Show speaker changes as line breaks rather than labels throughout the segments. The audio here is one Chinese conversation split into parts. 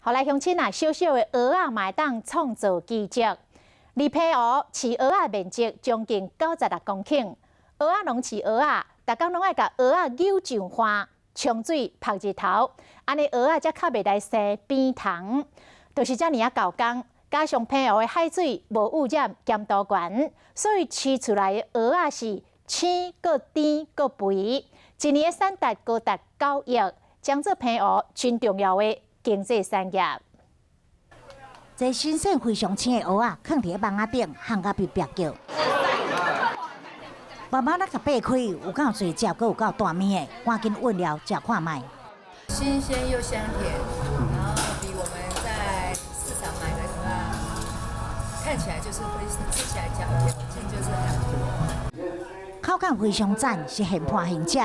后来乡亲啊，小小的蚵仔嘛会当创造奇迹。二批湖饲蚵仔面积将近96公顷，蚵仔农饲蚵仔，逐工拢爱甲蚵仔扭上花、冲水、晒日头，安尼蚵仔才较袂来生扁虫。就是遮尔啊够工，加上批湖的海水无污染，咸度悬，所以饲出来的蚵仔是青、个甜、个肥，一年的产值高达9亿，将这批湖真重要的经济产业。
这新鲜非常青的蚵仔，放伫网仔顶，烘甲白叫。慢慢甲掰开，有够侪只，阁有够大面的，赶紧运了，食看卖。
新鲜又香甜，然后比我们在市场买的蚵仔看起来就是会吃起来嚼嚼劲就是很多。
口感非常赞，是现盘现吃。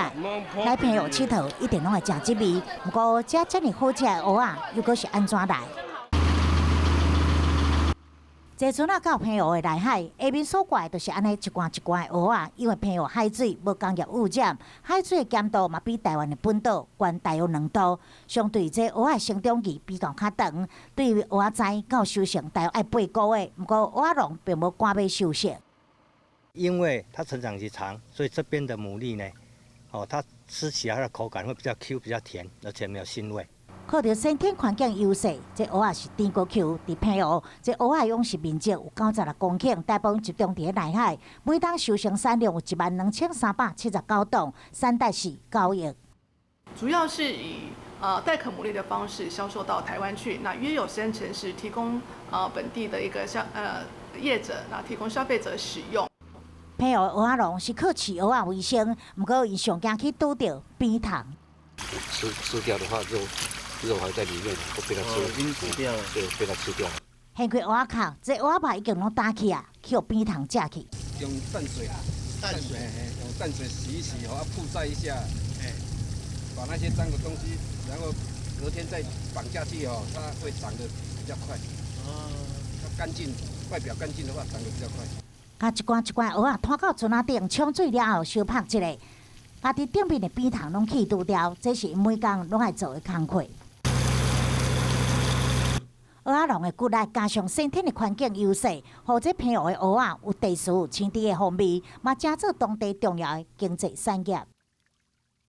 来朋友佚佗一定拢会食这味，不过遮尔好食的蚵仔，又阁是安怎来？坐船啊，到澎湖的内海，下面所挂就是安尼一罐一罐的蚵仔，因为澎湖海水无工业污染，海水的咸度嘛比台湾的本岛悬大约2度。相对这蚵仔生长期比较较长，对于蚵仔仔到收成大约爱8个月，不过蚵仔农并无赶要收成。
因为它成长期长，所以这边的牡蛎呢，它吃起来它的口感会比较 Q、比较甜，而且没有腥味。
靠着先天环境优势，这蚵仔是甜过 Q。伫澎湖，这蚵仔养殖面积有96公顷，大部分集中伫内海，每当收成产量有12379吨，产值是9亿。
主要是以带壳牡蛎的方式销售到台湾去，那约有3成是提供本地的一个业者，那提供消费者使用。
澎湖蚵仔农是靠饲蚵仔为生，不过因上惊去拄到扁虫。
吃掉的话肉还在里面，都被它吃掉了。对，被它吃掉了。
掀开蚵仔壳，这蚵仔肉已经拢打起啊，去互扁虫食去。
用淡水，用淡水洗一洗，铺晒一下，把那些脏的东西，然后隔天再绑下去它会长得比较快。它干净，外表干净的话，长得比较快。
甲一罐一罐蚵仔拖到船仔顶冲水了后，小拍一下，把伫顶面的扁虫拢去除掉，这是因每工拢爱做的工课。蚵仔农的骨力加上先天的环境优势，或者澎湖的蚵仔有特殊鲜甜的风味，嘛加做当地重要的经济产业。